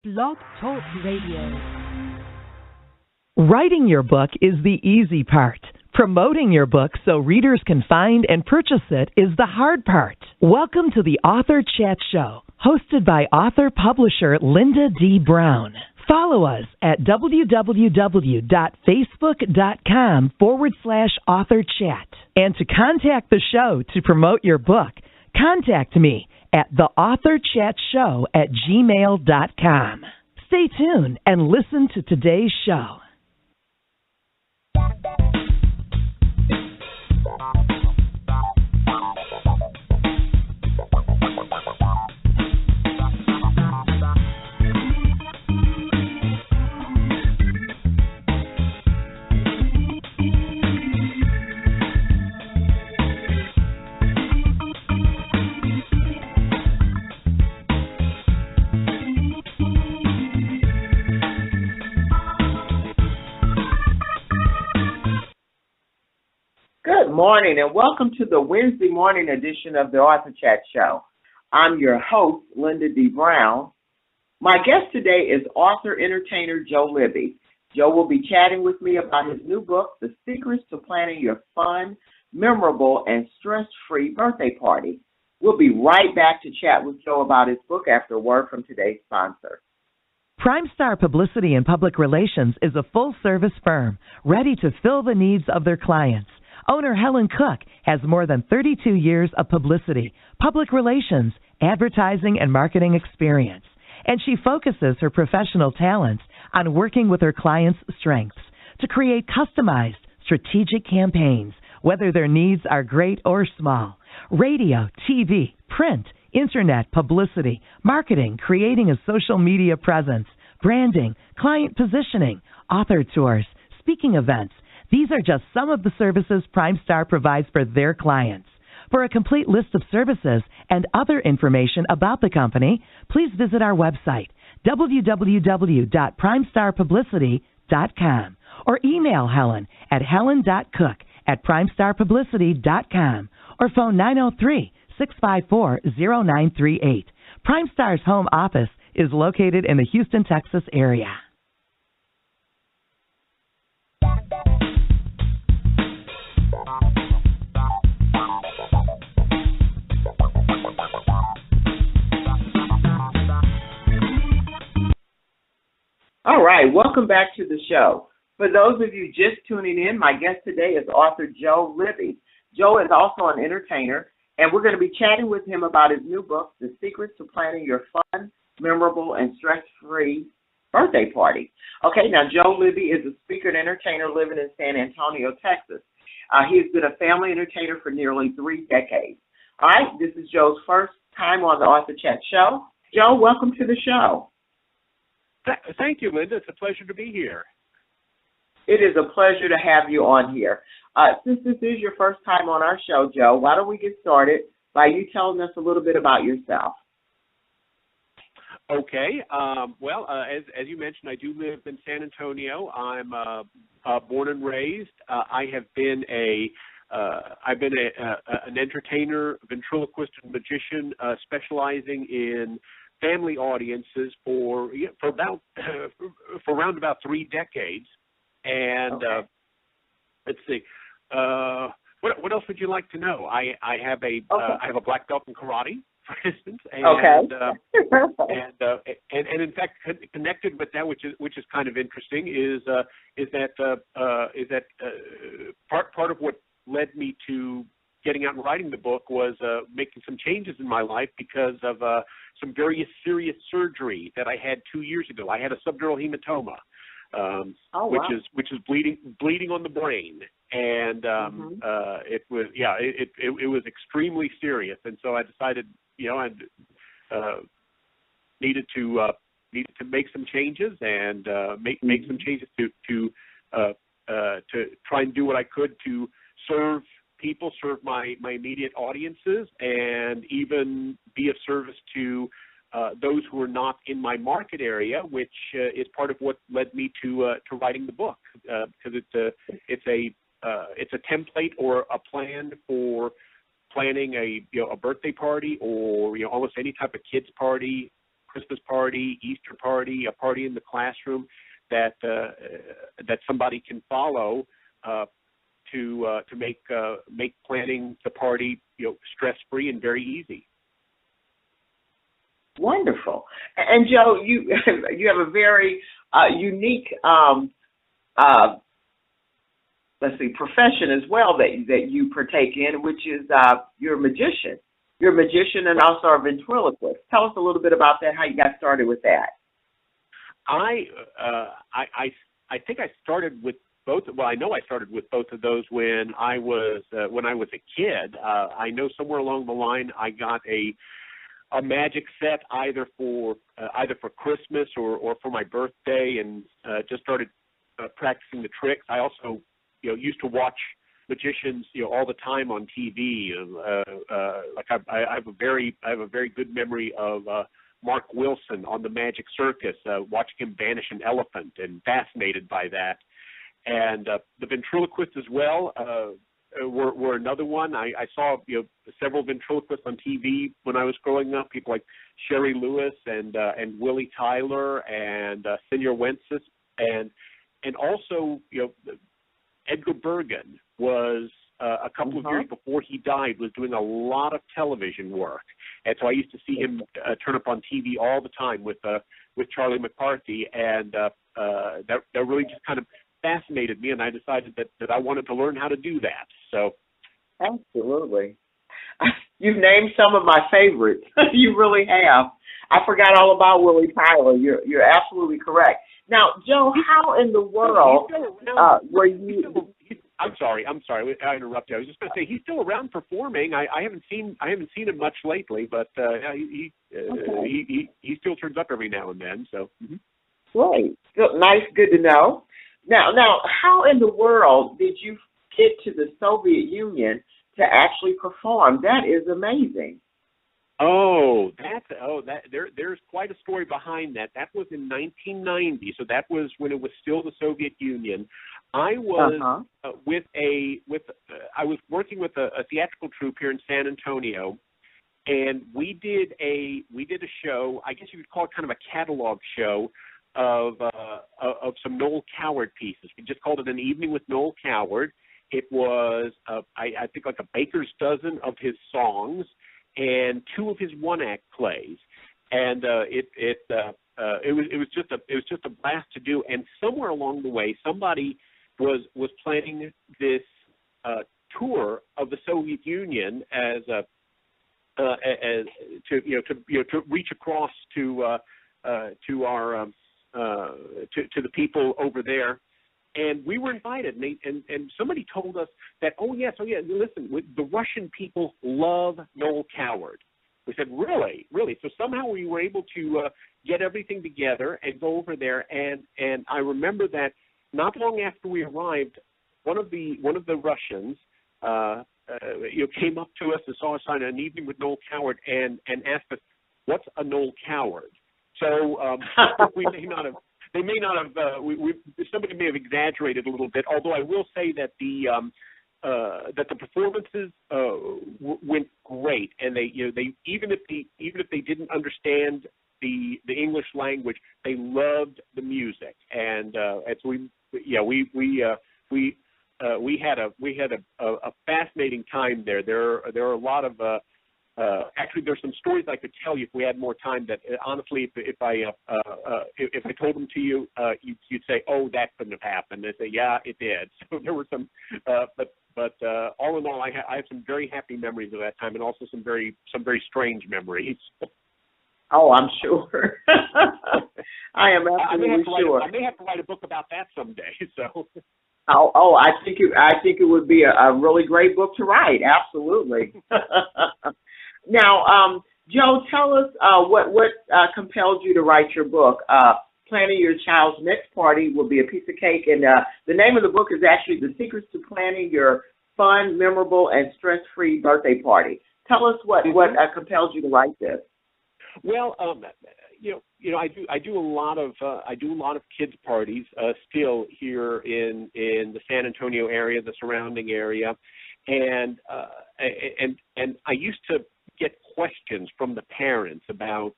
Blog Talk Radio. Writing your book is the easy part. Promoting your book so readers can find and purchase it is the hard part. Welcome to the Author Chat Show, hosted by author-publisher Lynda D. Brown. Follow us at www.facebook.com/authorchat. And to contact the show to promote your book, contact me at theauthorchatshow@gmail.com. Stay tuned and listen to today's show. Good morning and welcome to the Wednesday morning edition of the Author Chat Show. I'm your host, Lynda D. Brown. My guest today is author-entertainer Joe Libby. Joe will be chatting with me about his new book, The Secrets to Planning Your Fun, Memorable, and Stress-Free Birthday Party. We'll be right back to chat with Joe about his book after a word from today's sponsor. PrimeStar Publicity and Public Relations is a full-service firm ready to fill the needs of their clients. Owner Helen Cook has more than 32 years of publicity, public relations, advertising, and marketing experience, and she focuses her professional talents on working with her clients' strengths to create customized, strategic campaigns, whether their needs are great or small. Radio, TV, print, internet, publicity, marketing, creating a social media presence, branding, client positioning, author tours, speaking events. These are just some of the services PrimeStar provides for their clients. For a complete list of services and other information about the company, please visit our website, www.primestarpublicity.com, or email Helen at helen.cook@primestarpublicity.com, or phone 903-654-0938. PrimeStar's home office is located in the Houston, Texas area. All right, welcome back to the show. For those of you just tuning in, my guest today is author Joe Libby. Joe is also an entertainer, and we're going to be chatting with him about his new book, The Secrets to Planning Your Fun, Memorable, and Stress-Free Birthday Party. Okay, now Joe Libby is a speaker and entertainer living in San Antonio, Texas. He has been a family entertainer for nearly 3 decades. All right, this is Joe's first time on the Author Chat Show. Joe, welcome to the show. Thank you, Lynda. It's a pleasure to be here. It is a pleasure to have you on here. Since this is your first time on our show, Joe, why don't we get started by you telling us a little bit about yourself? Okay. As you mentioned, I do live in San Antonio. I'm born and raised. I've been an entertainer, ventriloquist, and magician, specializing in family audiences for around about 3 decades. And okay. Let's see, what else would you like to know? I have a black belt in karate, for instance, and and in fact connected with that, which is kind of interesting, is that part of what led me to getting out and writing the book was making some changes in my life because of some very serious surgery that I had 2 years ago. I had a subdural hematoma, which is bleeding on the brain, and it was extremely serious. And so I decided, I needed to make some changes and make some changes to try and do what I could to serve people, serve my immediate audiences, and even be of service to those who are not in my market area, which is part of what led me to writing the book, because it's a template or a plan for planning a birthday party or almost any type of kids party Christmas party, Easter party, a party in the classroom that somebody can follow to make planning the party stress-free and very easy. Wonderful. And Joe, you have a very unique profession as well that you partake in, which is you're a magician. You're a magician and also a ventriloquist. Tell us a little bit about that, how you got started with that. I think I started with both. Well, I know I started with both of those when I was a kid. I know somewhere along the line I got a magic set either for Christmas or for my birthday, and just started practicing the tricks. I also used to watch magicians all the time on TV. Like I have a very good memory of Mark Wilson on the Magic Circus, watching him banish an elephant, and fascinated by that. And the ventriloquist as well were another one. I saw several ventriloquists on TV when I was growing up. People like Sherry Lewis and Willie Tyler and Senior Wences, and also Edgar Bergen was a couple of years before he died, was doing a lot of television work, and so I used to see him turn up on TV all the time with Charlie McCarthy, and that really just kind of fascinated me, and I decided that I wanted to learn how to do that. So, absolutely, you've named some of my favorites. You really have. I forgot all about Willie Tyler. You're absolutely correct. Now, Joe, how in the world were you? I'm sorry. I interrupted. I was just going to say he's still around performing. I haven't seen him much lately, but he still turns up every now and then. So. Great. Nice. Good to know. Now, how in the world did you get to the Soviet Union to actually perform? That is amazing. There's quite a story behind that. That was in 1990, so that was when it was still the Soviet Union. I was I was working with a theatrical troupe here in San Antonio, and we did a show. I guess you could call it kind of a catalog show of some Noel Coward pieces. We just called it An Evening with Noel Coward. It was I think like a baker's dozen of his songs and 2 of his one-act plays, and it was just a blast to do. And somewhere along the way, somebody was planning this tour of the Soviet Union as to reach across to our to the people over there. And we were invited, and somebody told us that, listen, the Russian people love Noel Coward. We said, really? So somehow we were able to get everything together and go over there. And I remember that not long after we arrived, one of the Russians came up to us and saw us on An Evening with Noel Coward and asked us, what's a Noel Coward? So we may not have. They may not have. Somebody may have exaggerated a little bit. Although I will say that the performances went great, and they even if they didn't understand the English language, they loved the music, and so we had a fascinating time there. There are a lot of actually, there's some stories I could tell you if we had more time. That honestly, if I told them to you, you'd say, "Oh, that couldn't have happened." They'd say, "Yeah, it did." So there were some, but all in all, I have some very happy memories of that time, and also some very strange memories. Oh, I'm sure. I am absolutely sure. I may have to write a book about that someday. So. Oh, I think it would be a really great book to write. Absolutely. Now, Joe, tell us what compelled you to write your book. Planning Your Child's Next Party Will Be a Piece of Cake, and the name of the book is actually The Secrets to Planning Your Fun, Memorable, and Stress-Free Birthday Party. Tell us what compelled you to write this. Well, I do a lot of kids parties still here in the San Antonio area, the surrounding area, and I used to get questions from the parents about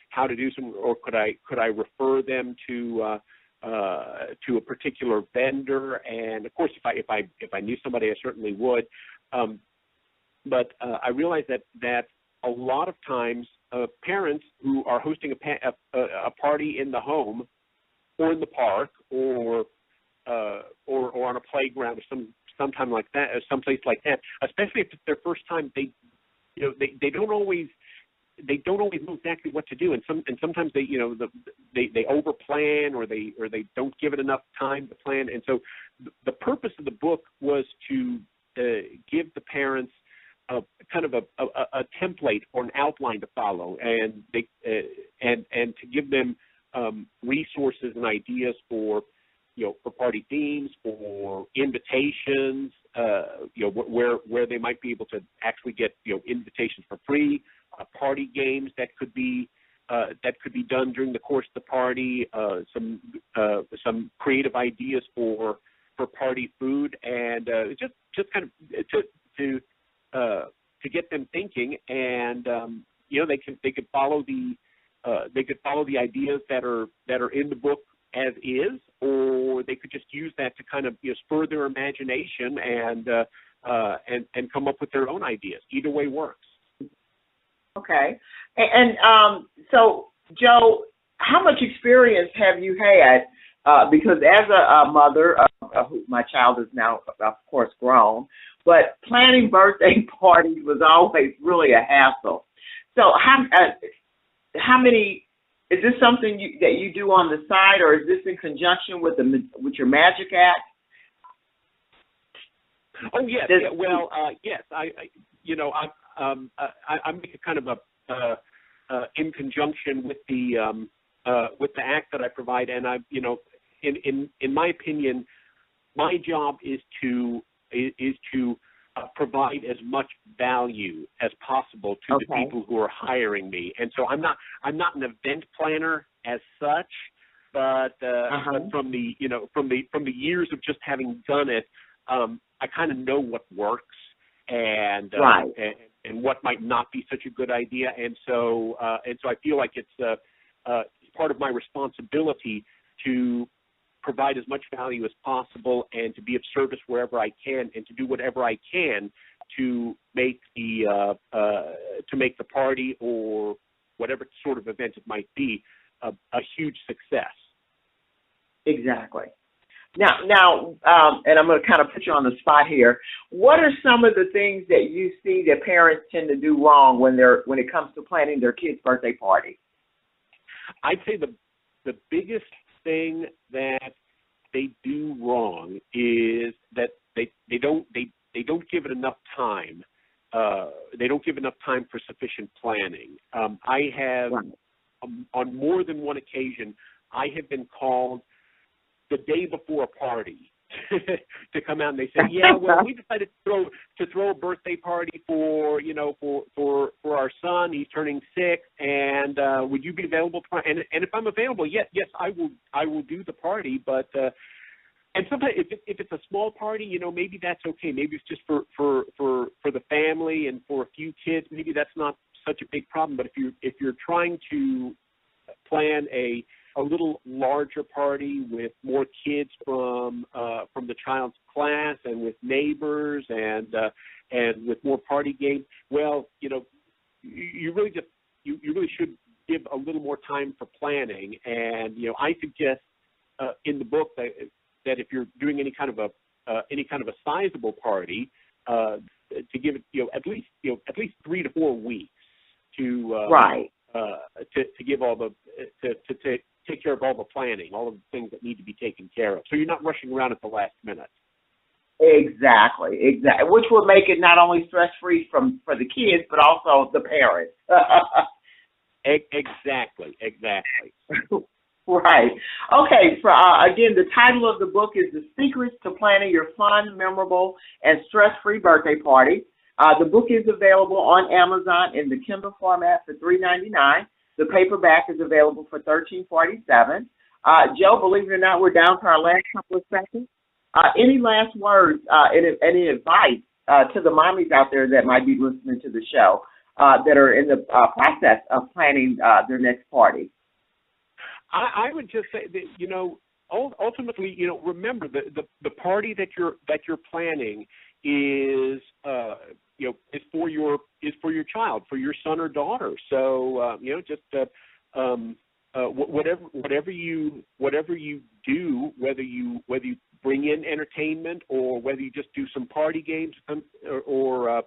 how to do some, or could I refer them to a particular vendor? And of course, if I knew somebody, I certainly would. But I realized that a lot of times parents who are hosting a party in the home or in the park or on a playground or sometime like that, or someplace like that, especially if it's their first time, they don't always know exactly what to do, and sometimes they overplan or they don't give it enough time to plan. And so the purpose of the book was to give the parents kind of a template or an outline to follow, and to give them resources and ideas for party themes, for invitations, where they might be able to actually get invitations for free, party games that could be done during the course of the party, some creative ideas for party food, and just kind of to get them thinking, and they could follow the ideas that are in the book as is, or they could just use that to kind of spur their imagination and come up with their own ideas. Either way works. Okay. And so, Joe, how much experience have you had? Because as a mother, my child is now, of course, grown, but planning birthday parties was always really a hassle. So how many? Is this something that you do on the side, or is this in conjunction with your Magic Act? Oh yes, well yes. I make it kind of in conjunction with the act that I provide, and in my opinion, my job is to provide as much value as possible to the people who are hiring me. And so I'm not an event planner as such, but from the years of just having done it, I kind of know what works and what might not be such a good idea. And so I feel like it's part of my responsibility to provide as much value as possible and to be of service wherever I can, and to do whatever I can to make the party or whatever sort of event it might be a huge success. Exactly. Now, and I'm going to kind of put you on the spot here. What are some of the things that you see that parents tend to do wrong when it comes to planning their kids' birthday party? I'd say the biggest thing that they do wrong is that they don't give it enough time. They don't give enough time for sufficient planning. I have on more than one occasion, I have been called the day before a party to come out, and they say, "Yeah, well, we decided to throw a birthday party for our son. He's turning 6, and would you be available?" And if I'm available, yes, I will do the party. But and sometimes if it's a small party, maybe that's okay. Maybe it's just for the family and for a few kids. Maybe that's not such a big problem. But if you're trying to plan a little larger party with more kids from the child's class and with neighbors and with more party games, well, you really should give a little more time for planning. And I suggest in the book that if you're doing any kind of a sizable party, to give it at least 3 to 4 weeks to give all the to take care of all the planning, all of the things that need to be taken care of. So you're not rushing around at the last minute. Exactly. Which will make it not only stress-free for the kids, but also the parents. Exactly. Right. Okay. So, again, the title of the book is The Secrets to Planning Your Fun, Memorable, and Stress-Free Birthday Party. The book is available on Amazon in the Kindle format for $3.99. The paperback is available for $13.47. Joe, believe it or not, we're down to our last couple of seconds. Any last words, any advice to the mommies out there that might be listening to the show that are in the process of planning their next party? I would just say that, ultimately, remember the party that you're planning is is for your child, for your son or daughter. So whatever you do, whether you bring in entertainment or whether you just do some party games, or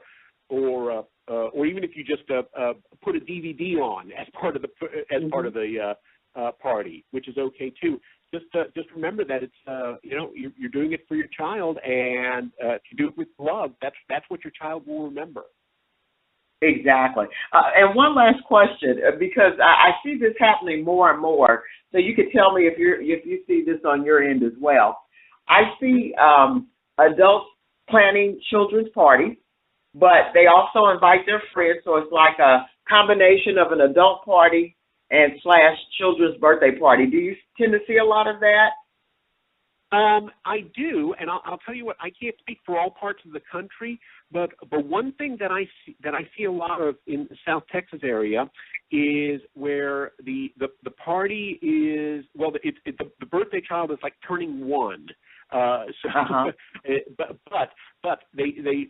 even if you just put a DVD on as part of the party, which is okay too. Just remember that it's you're doing it for your child, and if you do it with love, that's what your child will remember. Exactly. And one last question, because I see this happening more and more. So you could tell me if you see this on your end as well. I see adults planning children's parties, but they also invite their friends. So it's like a combination of an adult party and / children's birthday party. Do you tend to see a lot of that? I do, and I'll tell you what. I can't speak for all parts of the country, but one thing that I see a lot of in the South Texas area is where the party is, well, the birthday child is like turning 1. But they do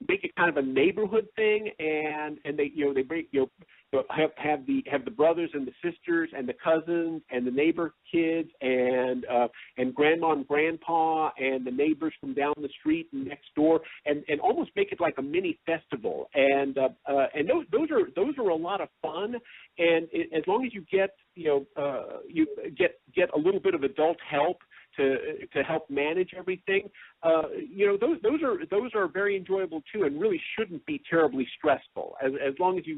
make it kind of a neighborhood thing, and they bring have the brothers and the sisters and the cousins and the neighbor kids and grandma and grandpa and the neighbors from down the street and next door, and almost make it like a mini festival, and those are a lot of fun, and as long as you get you get a little bit of adult help to help manage everything, those are very enjoyable too, and really shouldn't be terribly stressful as long as you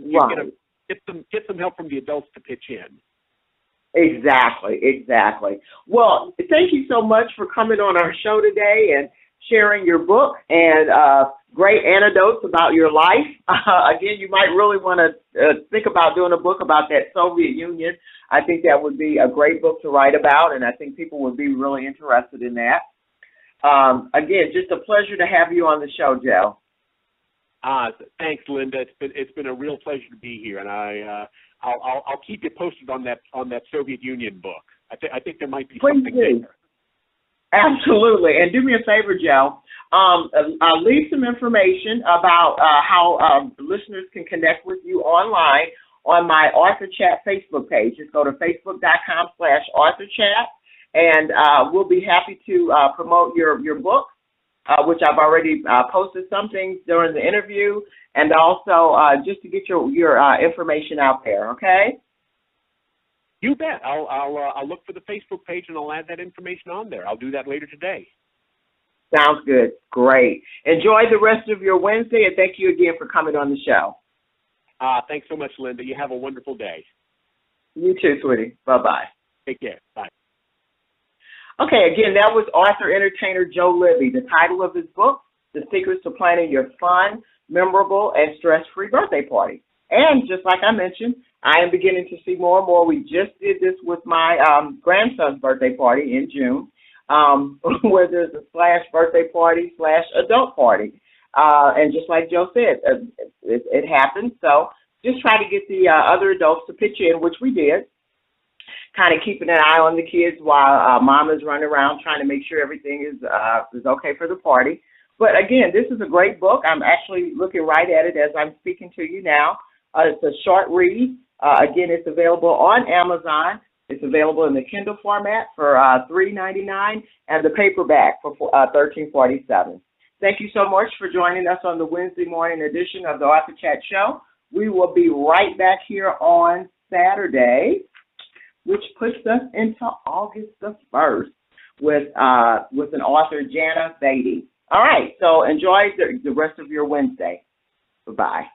get some help from the adults to pitch in. Exactly. Well, thank you so much for coming on our show today and sharing your book and great anecdotes about your life. Again, you might really want to think about doing a book about that Soviet Union. I think that would be a great book to write about, and I think people would be really interested in that. Again, just a pleasure to have you on the show, Joe. Thanks, Lynda. It's been a real pleasure to be here, and I'll keep you posted on that Soviet Union book. I think there might be something there. Absolutely. And do me a favor, Joe. I'll leave some information about how listeners can connect with you online on my Author Chat Facebook page. Just go to facebook.com/AuthorChat, and we'll be happy to promote your book, which I've already posted some things during the interview, and also just to get your information out there, okay? You bet. I'll look for the Facebook page and I'll add that information on there. I'll do that later today. Sounds good. Great. Enjoy the rest of your Wednesday, and thank you again for coming on the show. Thanks so much, Lynda. You have a wonderful day. You too, sweetie. Bye-bye. Take care. Bye. Okay, again, that was author-entertainer Joe Libby. The title of his book, The Secrets to Planning Your Fun, Memorable, and Stress-Free Birthday Party. And just like I mentioned, I am beginning to see more and more. We just did this with my grandson's birthday party in June, where there's a / birthday party / adult party. And just like Joe said, it happens. So just try to get the other adults to pitch in, which we did, kind of keeping an eye on the kids while mama's running around trying to make sure everything is okay for the party. But again, this is a great book. I'm actually looking right at it as I'm speaking to you now. It's a short read. Again, it's available on Amazon. It's available in the Kindle format for $3.99 and the paperback for $13.47. Thank you so much for joining us on the Wednesday morning edition of the Author Chat Show. We will be right back here on Saturday, which puts us into August the 1st with an author, Jana Beatty. All right, so enjoy the rest of your Wednesday. Bye-bye.